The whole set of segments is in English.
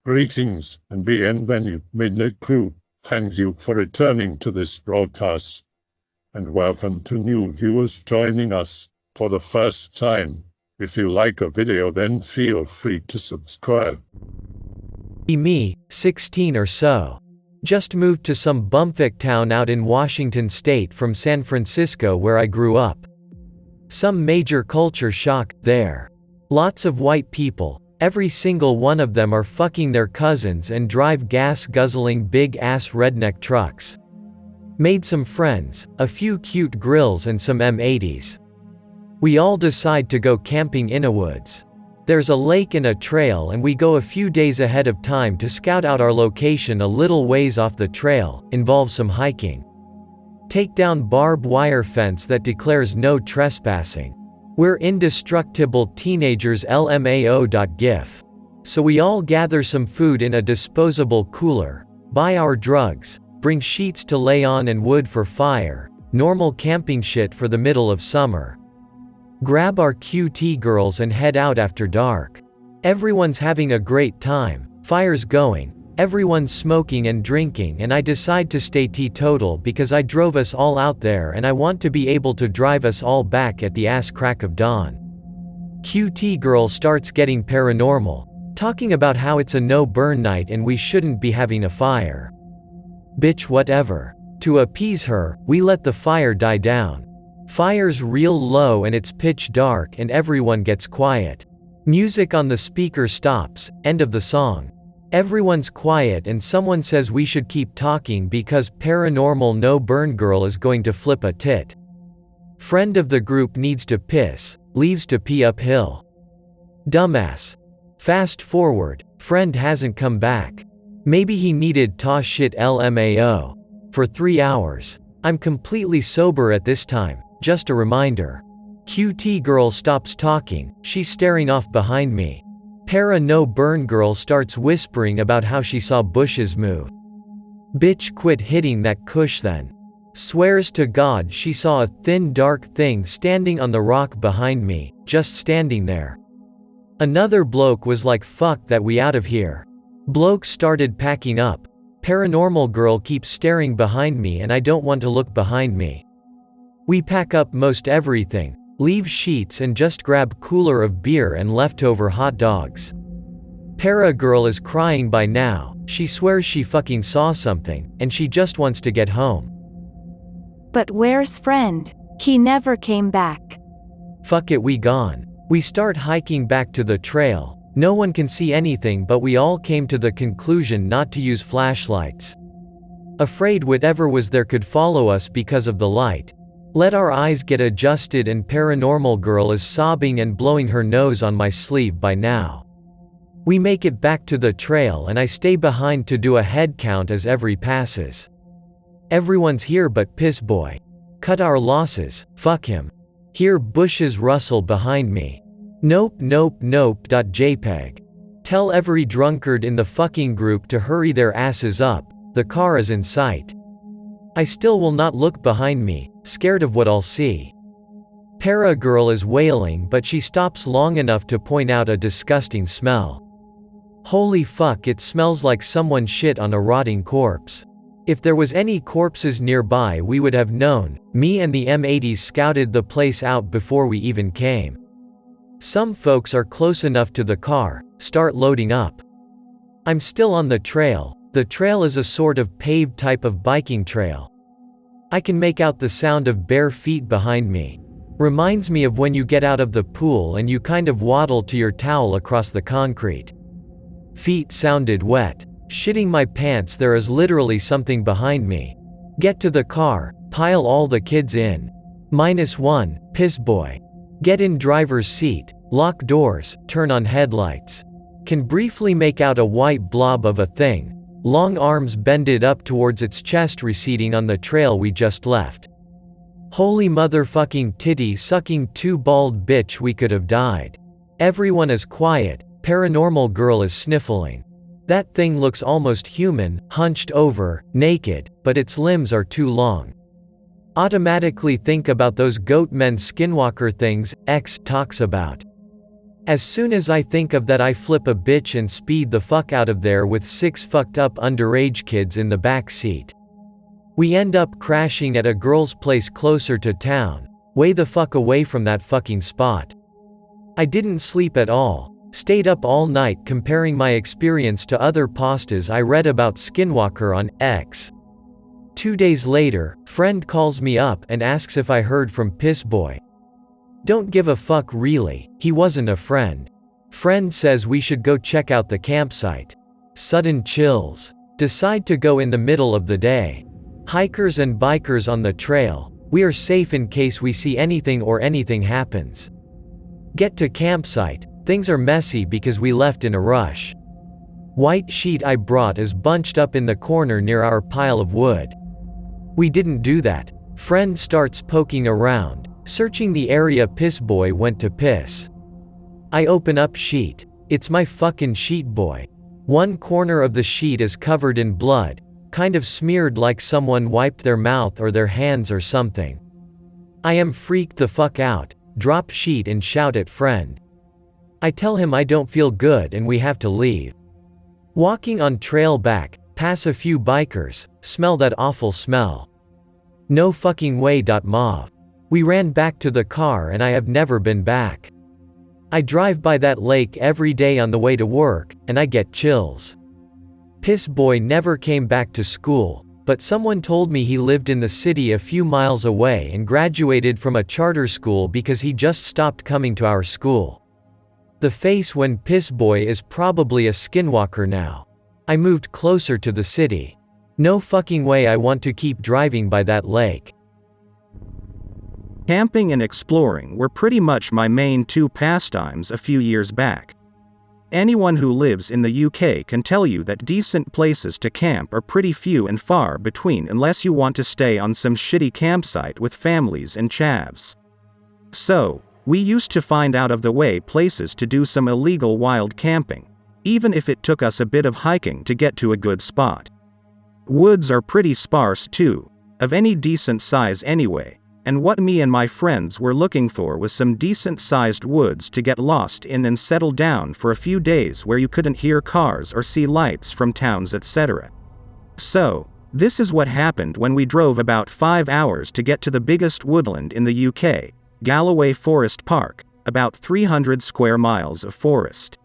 Greetings and bienvenue, Midnight Crew. Thank you for returning to this broadcast, and welcome to new viewers joining us for the first time. If you like a video, then feel free to subscribe. Me, 16 or so. Just moved to some bumfuck town out in Washington state from San Francisco where I grew up. Some major culture shock there. Lots of white people, every single one of them are fucking their cousins and drive gas-guzzling big-ass redneck trucks. Made some friends, a few cute grills and some M80s. We all decide to go camping in Innawoods. There's a lake and a trail and we go a few days ahead of time to scout out our location a little ways off the trail, involves some hiking. Take down barbed wire fence that declares no trespassing. We're indestructible teenagers LMAO.gif. So we all gather some food in a disposable cooler, buy our drugs, bring sheets to lay on and wood for fire, normal camping shit for the middle of summer. Grab our QT girls and head out after dark. Everyone's having a great time, fire's going, everyone's smoking and drinking, and I decide to stay teetotal because I drove us all out there and I want to be able to drive us all back at the ass crack of dawn. QT girl starts getting paranormal, talking about how it's a no-burn night and we shouldn't be having a fire. Bitch, whatever. To appease her, we let the fire die down. Fire's real low and it's pitch dark and everyone gets quiet. Music on the speaker stops, end of the song. Everyone's quiet and someone says we should keep talking because paranormal no-burn girl is going to flip a tit. Friend of the group needs to piss, leaves to pee uphill. Dumbass. Fast forward, friend hasn't come back. Maybe he needed toss shit LMAO. For 3 hours. I'm completely sober at this time, just a reminder. QT girl stops talking, she's staring off behind me. No-burn girl starts whispering about how she saw bushes move. Bitch, quit hitting that kush then. Swears to God she saw a thin dark thing standing on the rock behind me, just standing there. Another bloke was like, fuck that, we out of here. Bloke started packing up. Paranormal girl keeps staring behind me and I don't want to look behind me. We pack up most everything, leave sheets and just grab cooler of beer and leftover hot dogs. Para girl is crying by now, she swears she fucking saw something, and she just wants to get home. But where's friend? He never came back. Fuck it, we gone. We start hiking back to the trail. No one can see anything but we all came to the conclusion not to use flashlights. Afraid whatever was there could follow us because of the light. Let our eyes get adjusted and paranormal girl is sobbing and blowing her nose on my sleeve by now. We make it back to the trail and I stay behind to do a head count as every passes. Everyone's here but piss boy. Cut our losses, fuck him. Hear bushes rustle behind me. Nope. JPEG. Tell every drunkard in the fucking group to hurry their asses up, the car is in sight. I still will not look behind me, scared of what I'll see. Para girl is wailing but she stops long enough to point out a disgusting smell. Holy fuck, it smells like someone shit on a rotting corpse. If there was any corpses nearby we would have known. Me and the M80s scouted the place out before we even came. Some folks are close enough to the car, start loading up. I'm still on the trail. The trail is a sort of paved type of biking trail. I can make out the sound of bare feet behind me. Reminds me of when you get out of the pool and you kind of waddle to your towel across the concrete. Feet sounded wet. Shitting my pants, there is literally something behind me. Get to the car, pile all the kids in. -1, piss boy. Get in driver's seat, lock doors, turn on headlights. Can briefly make out a white blob of a thing. Long arms bended up towards its chest receding on the trail we just left. Holy motherfucking titty sucking two bald bitch, we could have died. Everyone is quiet, paranormal girl is sniffling. That thing looks almost human, hunched over, naked, but its limbs are too long. Automatically think about those goat men skinwalker things X talks about. As soon as I think of that, I flip a bitch and speed the fuck out of there with 6 fucked up underage kids in the back seat. We end up crashing at a girl's place closer to town, way the fuck away from that fucking spot. I didn't sleep at all, stayed up all night comparing my experience to other postas I read about Skinwalker on X. 2 days later, friend calls me up and asks if I heard from Piss Boy. Don't give a fuck really, he wasn't a friend. Friend says we should go check out the campsite. Sudden chills. Decide to go in the middle of the day. Hikers and bikers on the trail, we are safe in case we see anything or anything happens. Get to campsite, things are messy because we left in a rush. White sheet I brought is bunched up in the corner near our pile of wood. We didn't do that. Friend starts poking around, searching the area Piss Boy went to piss. I open up sheet. It's my fucking sheet boy. One corner of the sheet is covered in blood, kind of smeared like someone wiped their mouth or their hands or something. I am freaked the fuck out, drop sheet and shout at friend. I tell him I don't feel good and we have to leave. Walking on trail back, pass a few bikers, smell that awful smell. No fucking way. Mauve. We ran back to the car and I have never been back. I drive by that lake every day on the way to work, and I get chills. Piss Boy never came back to school, but someone told me he lived in the city a few miles away and graduated from a charter school because he just stopped coming to our school. The face when Piss Boy is probably a skinwalker now. I moved closer to the city. No fucking way I want to keep driving by that lake. Camping and exploring were pretty much my main 2 pastimes a few years back. Anyone who lives in the UK can tell you that decent places to camp are pretty few and far between unless you want to stay on some shitty campsite with families and chavs. So, we used to find out of the way places to do some illegal wild camping, even if it took us a bit of hiking to get to a good spot. Woods are pretty sparse too, of any decent size anyway, and what me and my friends were looking for was some decent-sized woods to get lost in and settle down for a few days where you couldn't hear cars or see lights from towns, etc. So, this is what happened when we drove about 5 hours to get to the biggest woodland in the UK, Galloway Forest Park, about 300 square miles of forest.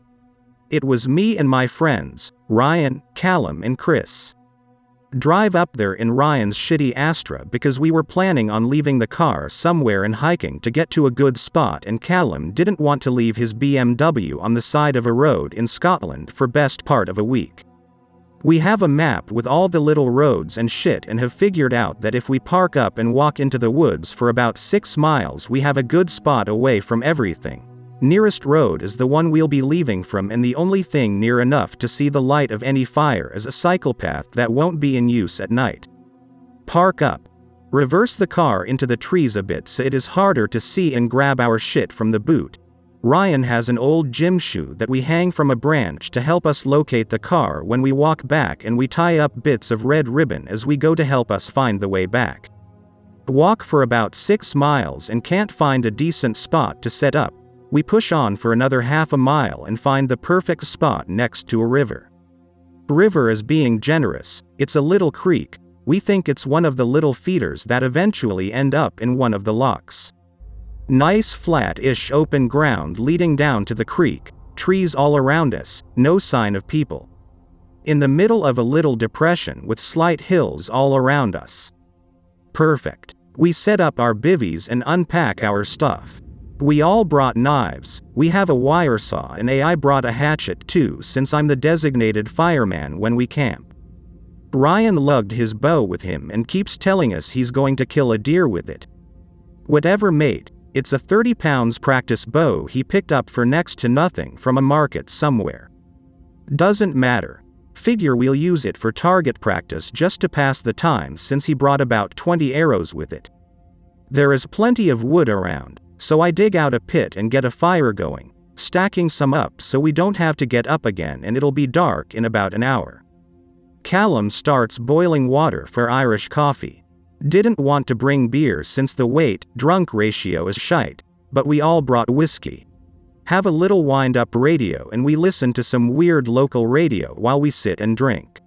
It was me and my friends, Ryan, Callum and Chris. Drive up there in Ryan's shitty Astra because we were planning on leaving the car somewhere and hiking to get to a good spot, and Callum didn't want to leave his BMW on the side of a road in Scotland for best part of a week. We have a map with all the little roads and shit and have figured out that if we park up and walk into the woods for about 6 miles we have a good spot away from everything. Nearest road is the one we'll be leaving from, and the only thing near enough to see the light of any fire is a cycle path that won't be in use at night. Park up. Reverse the car into the trees a bit so it is harder to see and grab our shit from the boot. Ryan has an old gym shoe that we hang from a branch to help us locate the car when we walk back, and we tie up bits of red ribbon as we go to help us find the way back. Walk for about 6 miles and can't find a decent spot to set up. We push on for another half a mile and find the perfect spot next to a river. River is being generous, it's a little creek. We think it's one of the little feeders that eventually end up in one of the locks. Nice flat-ish open ground leading down to the creek, trees all around us, no sign of people. In the middle of a little depression with slight hills all around us. Perfect. We set up our bivvies and unpack our stuff. We all brought knives, we have a wire saw, and I brought a hatchet too since I'm the designated fireman when we camp. Ryan lugged his bow with him and keeps telling us he's going to kill a deer with it. Whatever mate, it's a 30 pounds practice bow he picked up for next to nothing from a market somewhere. Doesn't matter. Figure we'll use it for target practice just to pass the time since he brought about 20 arrows with it. There is plenty of wood around, so I dig out a pit and get a fire going, stacking some up so we don't have to get up again and it'll be dark in about an hour. Callum starts boiling water for Irish coffee. Didn't want to bring beer since the weight-drunk ratio is shite, but we all brought whiskey. have a little wind-up radio and we listen to some weird local radio while we sit and drink.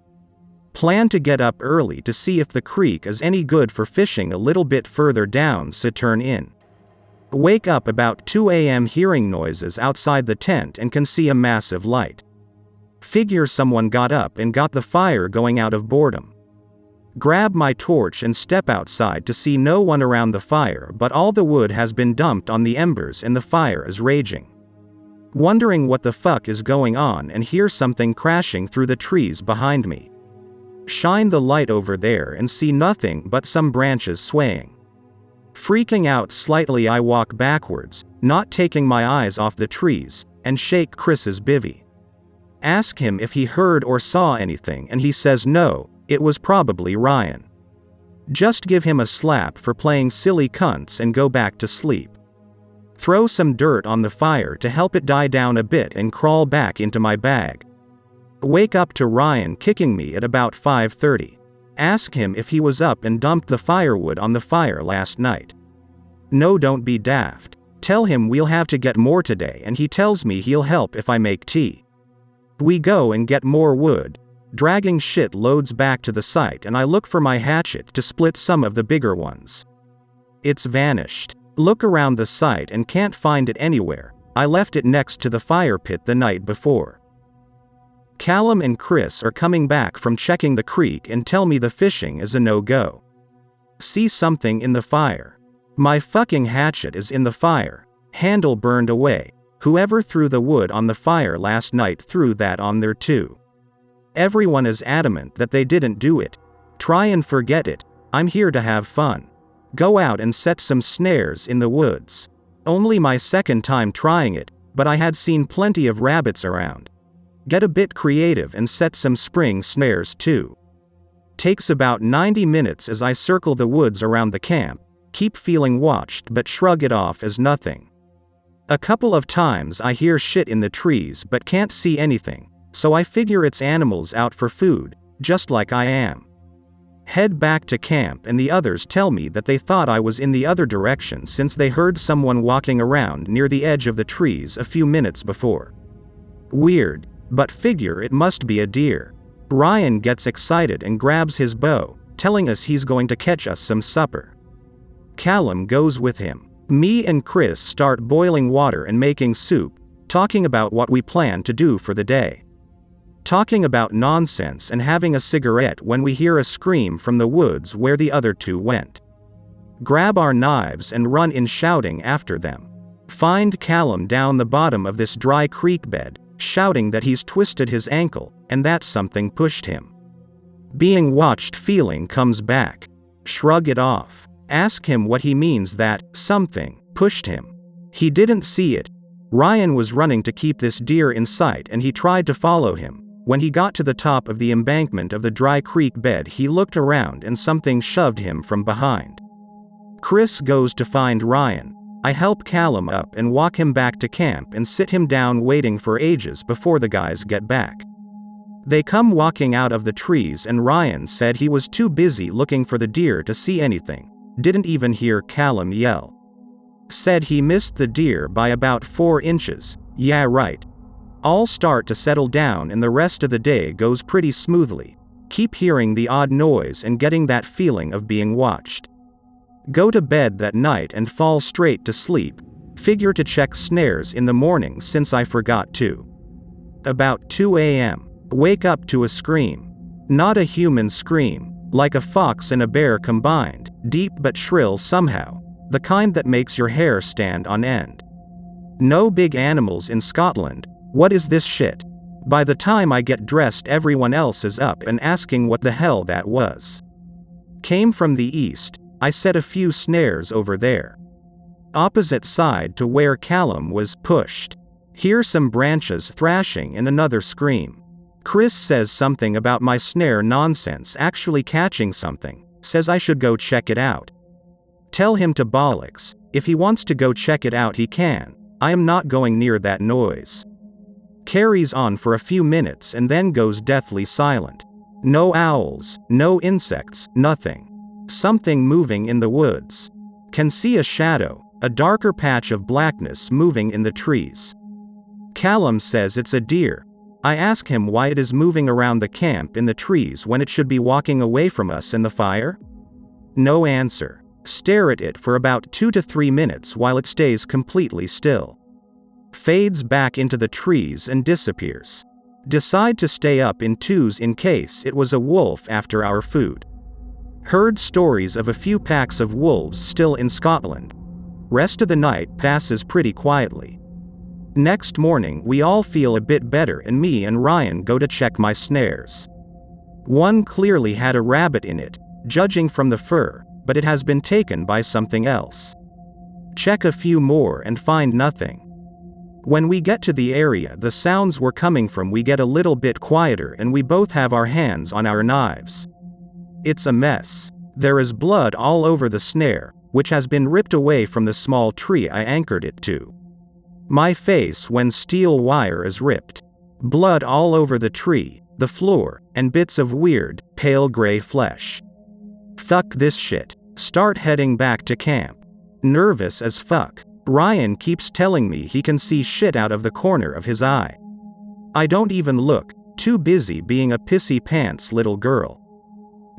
Plan to get up early to see if the creek is any good for fishing a little bit further down so turn in. Wake up about 2 a.m. hearing noises outside the tent and can see a massive light. Figure someone got up and got the fire going out of boredom. Grab my torch and step outside to see no one around the fire, but all the wood has been dumped on the embers and the fire is raging. Wondering what the fuck is going on and hear something crashing through the trees behind me. Shine the light over there and see nothing but some branches swaying. Freaking out slightly, I walk backwards, not taking my eyes off the trees, and shake Chris's bivvy. Ask him if he heard or saw anything and he says no, it was probably Ryan. Just give him a slap for playing silly cunts and go back to sleep. Throw some dirt on the fire to help it die down a bit and crawl back into my bag. Wake up to Ryan kicking me at about 5:30. Ask him if he was up and dumped the firewood on the fire last night. No, don't be daft. Tell him we'll have to get more today and he tells me he'll help if I make tea. We go and get more wood, dragging shit loads back to the site, and I look for my hatchet to split some of the bigger ones. It's vanished. Look around the site and can't find it anywhere. I left it next to the fire pit the night before. Callum and Chris are coming back from checking the creek and tell me the fishing is a no-go. See something in the fire. My fucking hatchet is in the fire, handle burned away. Whoever threw the wood on the fire last night threw that on there too. Everyone is adamant that they didn't do it. Try and forget it. I'm here to have fun. Go out and set some snares in the woods. Only my second time trying it, but I had seen plenty of rabbits around. Get a bit creative and set some spring snares too. Takes about 90 minutes as I circle the woods around the camp, keep feeling watched but shrug it off as nothing. A couple of times I hear shit in the trees but can't see anything, so I figure it's animals out for food, just like I am. Head back to camp and the others tell me that they thought I was in the other direction since they heard someone walking around near the edge of the trees a few minutes before. Weird, but figure it must be a deer. Ryan gets excited and grabs his bow, telling us he's going to catch us some supper. Callum goes with him. Me and Chris start boiling water and making soup, talking about what we plan to do for the day. Talking about nonsense and having a cigarette when we hear a scream from the woods where the other two went. Grab our knives and run in shouting after them. Find Callum down the bottom of this dry creek bed, shouting that he's twisted his ankle, and that something pushed him. Being watched feeling comes back. Shrug it off. Ask him what he means that something pushed him. He didn't see it. Ryan was running to keep this deer in sight and he tried to follow him. When he got to the top of the embankment of the dry creek bed, he looked around and something shoved him from behind. Chris goes to find Ryan. I help Callum up and walk him back to camp and sit him down waiting for ages before the guys get back. They come walking out of the trees and Ryan said he was too busy looking for the deer to see anything. Didn't even hear Callum yell. Said he missed the deer by about 4 inches. Yeah, right. All start to settle down and the rest of the day goes pretty smoothly. Keep hearing the odd noise and getting that feeling of being watched. Go to bed that night and fall straight to sleep. Figure to check snares in the morning since I forgot to. About 2 a.m. Wake up to a scream. Not a human scream, like a fox and a bear combined, deep but shrill somehow, the kind that makes your hair stand on end. No big animals in Scotland. What is this shit? By the time I get dressed, everyone else is up and asking what the hell that was. Came from the east. I set a few snares over there. Opposite side to where Callum was pushed. Hear some branches thrashing and another scream. Chris says something about my snare nonsense actually catching something, says I should go check it out. Tell him to bollocks. If he wants to go check it out he can. I am not going near that noise. Carries on for a few minutes and then goes deathly silent. No owls, no insects, nothing. Something moving in the woods. Can see a shadow, a darker patch of blackness moving in the trees. Callum says it's a deer. I ask him why it is moving around the camp in the trees when it should be walking away from us in the fire. No answer. Stare at it for about 2 to 3 minutes while it stays completely still. Fades back into the trees and disappears. Decide to stay up in twos in case it was a wolf after our food. Heard stories of a few packs of wolves still in Scotland. Rest of the night passes pretty quietly. Next morning we all feel a bit better and me and Ryan go to check my snares. One clearly had a rabbit in it, judging from the fur, but it has been taken by something else. Check a few more and find nothing. When we get to the area the sounds were coming from we get a little bit quieter and we both have our hands on our knives. It's a mess. There is blood all over the snare, which has been ripped away from the small tree I anchored it to. My face when steel wire is ripped. Blood all over the tree, the floor, and bits of weird, pale gray flesh. Fuck this shit. Start heading back to camp. Nervous as fuck. Ryan keeps telling me he can see shit out of the corner of his eye. I don't even look, too busy being a pissy pants little girl.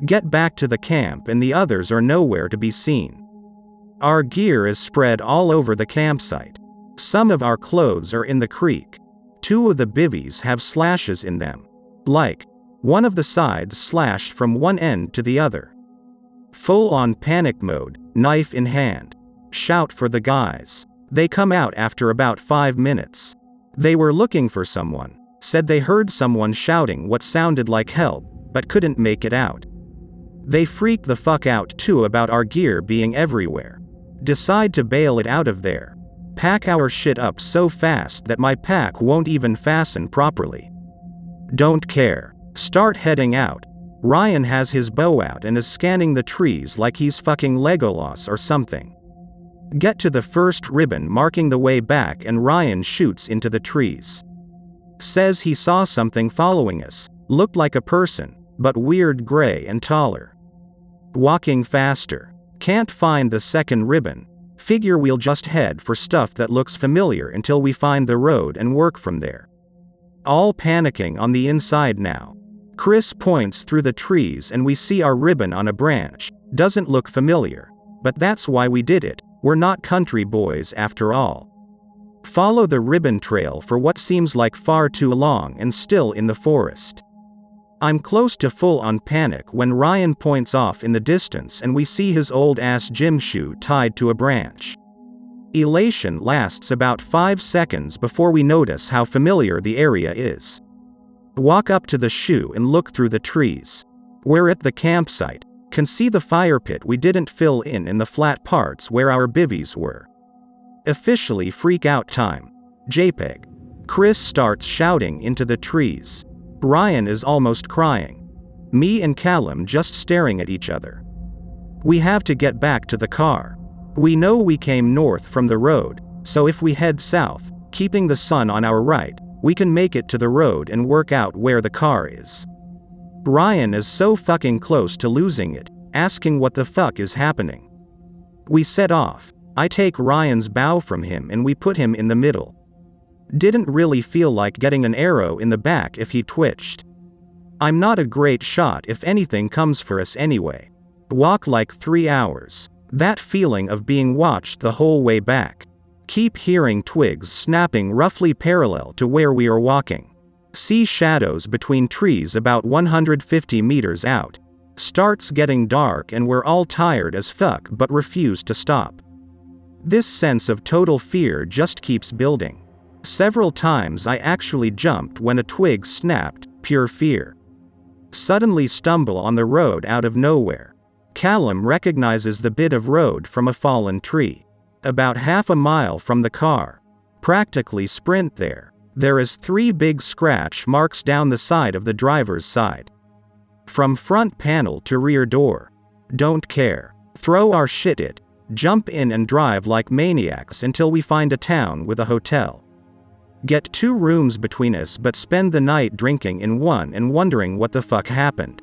Get back to the camp and the others are nowhere to be seen. Our gear is spread all over the campsite. Some of our clothes are in the creek. 2 of the bivvies have slashes in them. Like, one of the sides slashed from one end to the other. Full on panic mode, knife in hand. Shout for the guys. They come out after about 5 minutes. They were looking for someone, said they heard someone shouting what sounded like help, but couldn't make it out. They freak the fuck out too about our gear being everywhere. Decide to bail it out of there. Pack our shit up so fast that my pack won't even fasten properly. Don't care. Start heading out. Ryan has his bow out and is scanning the trees like he's fucking Legolas or something. Get to the first ribbon marking the way back and Ryan shoots into the trees. Says he saw something following us, looked like a person, but weird gray and taller. Walking faster. Can't find the second ribbon. Figure we'll just head for stuff that looks familiar until we find the road and work from there. All panicking on the inside now. Chris points through the trees and we see our ribbon on a branch. Doesn't look familiar, but that's why we did it. We're not country boys after all. Follow the ribbon trail for what seems like far too long and still in the forest. I'm close to full on panic when Ryan points off in the distance and we see his old ass gym shoe tied to a branch. Elation lasts about 5 seconds before we notice how familiar the area is. Walk up to the shoe and look through the trees. We're at the campsite. Can see the fire pit we didn't fill in the flat parts where our bivvies were. Officially freak out time. JPEG. Chris starts shouting into the trees. Ryan is almost crying. Me and Callum just staring at each other. We have to get back to the car. We know we came north from the road, so if we head south, keeping the sun on our right, we can make it to the road and work out where the car is. Ryan is so fucking close to losing it, asking what the fuck is happening. We set off. I take Ryan's bow from him and we put him in the middle. Didn't really feel like getting an arrow in the back if he twitched. I'm not a great shot if anything comes for us anyway. Walk like 3 hours. That feeling of being watched the whole way back. Keep hearing twigs snapping roughly parallel to where we are walking. See shadows between trees about 150 meters out. Starts getting dark and we're all tired as fuck but refuse to stop. This sense of total fear just keeps building. Several times I actually jumped when a twig snapped, pure fear. Suddenly stumble on the road out of nowhere. Callum recognizes the bit of road from a fallen tree. About half a mile from the car. Practically sprint there. There is 3 big scratch marks down the side of the driver's side. From front panel to rear door. Don't care. Throw our shit it. Jump in and drive like maniacs until we find a town with a hotel. Get 2 rooms between us but spend the night drinking in one and wondering what the fuck happened.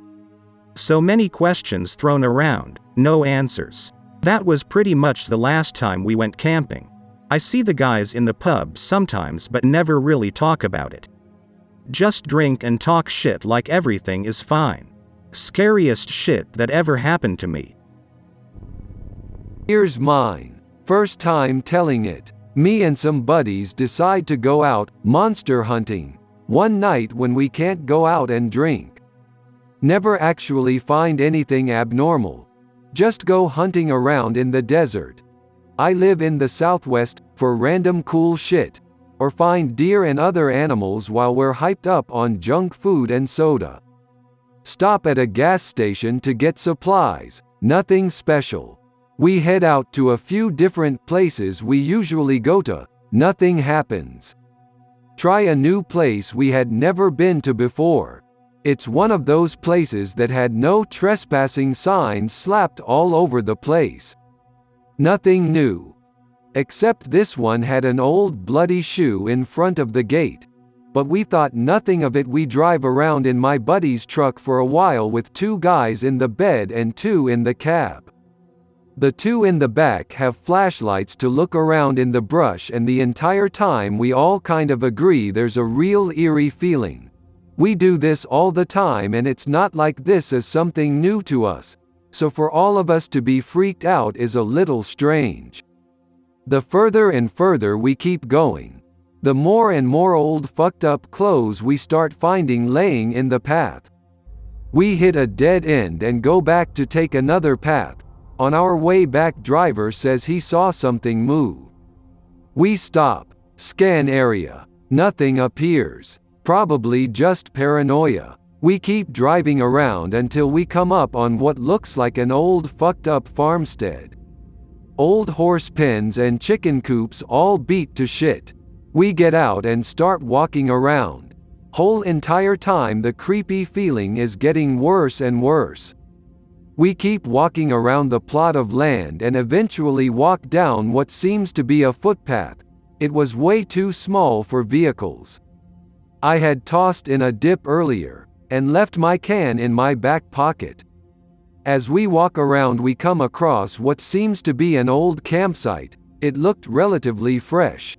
So many questions thrown around, no answers. That was pretty much the last time we went camping. I see the guys in the pub sometimes but never really talk about it. Just drink and talk shit like everything is fine. Scariest shit that ever happened to me. Here's mine. First time telling it. Me and some buddies decide to go out monster hunting one night when we can't go out and drink. Never actually find anything abnormal. Just go hunting around in the desert. I live in the Southwest for random cool shit, or find deer and other animals while we're hyped up on junk food and soda. Stop at a gas station to get supplies, nothing special. We head out to a few different places we usually go to, nothing happens. Try a new place we had never been to before. It's one of those places that had no trespassing signs slapped all over the place. Nothing new. Except this one had an old bloody shoe in front of the gate. But we thought nothing of it. We drive around in my buddy's truck for a while with 2 guys in the bed and 2 in the cab. The 2 in the back have flashlights to look around in the brush, and the entire time we all kind of agree there's a real eerie feeling. We do this all the time and it's not like this is something new to us. So for all of us to be freaked out is a little strange. The further and further we keep going, the more and more old fucked up clothes we start finding laying in the path. We hit a dead end and go back to take another path. On our way back, driver says he saw something move. We stop, scan area. Nothing appears. Probably just paranoia. We keep driving around until we come up on what looks like an old fucked up farmstead. Old horse pens and chicken coops all beat to shit. We get out and start walking around. Whole entire time the creepy feeling is getting worse and worse. We keep walking around the plot of land and eventually walk down what seems to be a footpath. It was way too small for vehicles. I had tossed in a dip earlier, and left my can in my back pocket. As we walk around we come across what seems to be an old campsite. It looked relatively fresh.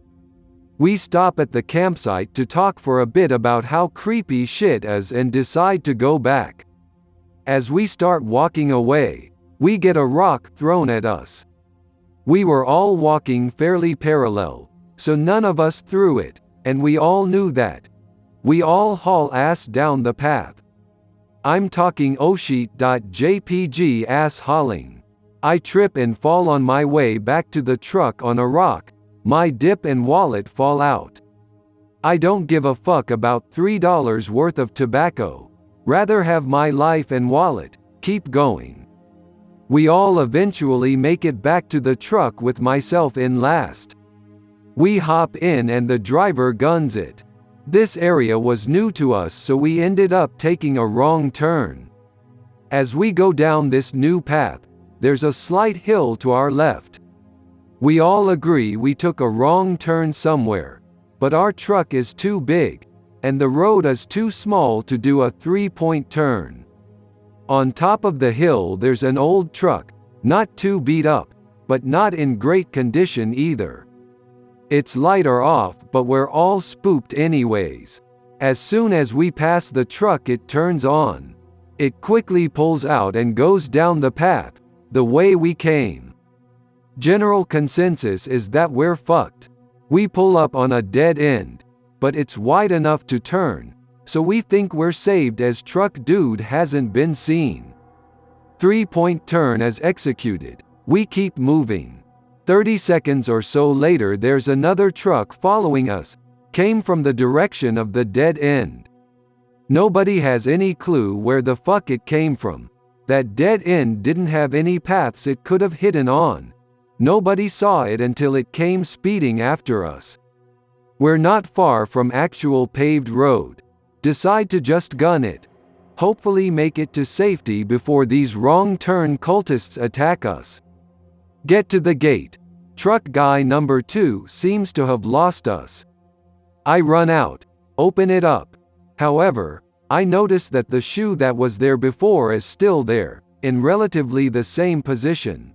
We stop at the campsite to talk for a bit about how creepy shit is and decide to go back. As we start walking away, we get a rock thrown at us. We were all walking fairly parallel, so none of us threw it, and we all knew that. We all haul ass down the path. I'm talking ohsheet.jpg ass hauling. I trip and fall on my way back to the truck on a rock. My dip and wallet fall out. I don't give a fuck about $3 worth of tobacco. Rather have my life and wallet. Keep going. We all eventually make it back to the truck with myself in last. We hop in and the driver guns it. This area was new to us, so we ended up taking a wrong turn. As we go down this new path, there's a slight hill to our left. We all agree we took a wrong turn somewhere, but our truck is too big, and the road is too small to do a 3-point turn. On top of the hill there's an old truck, not too beat up, but not in great condition either. Its lights are off, but we're all spooked anyways. As soon as we pass the truck it turns on. It quickly pulls out and goes down the path, the way we came. General consensus is that we're fucked. We pull up on a dead end, but it's wide enough to turn, so we think we're saved as truck dude hasn't been seen. 3-point turn is executed. We keep moving. 30 seconds or so later there's another truck following us, came from the direction of the dead end. Nobody has any clue where the fuck it came from. That dead end didn't have any paths it could have hidden on. Nobody saw it until it came speeding after us. We're not far from actual paved road. Decide to just gun it. Hopefully make it to safety before these wrong turn cultists attack us. Get to the gate. Truck guy number 2 seems to have lost us. I run out, open it up. However, I notice that the shoe that was there before is still there, in relatively the same position.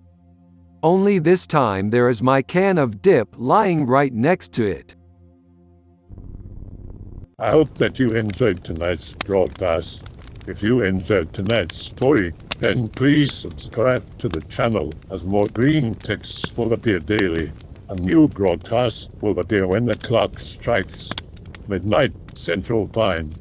only this time there is my can of dip lying right next to it. I hope that you enjoyed tonight's broadcast. If you enjoyed tonight's story, then please subscribe to the channel as more Greentext will appear daily. A new broadcast will appear when the clock strikes midnight Central Time.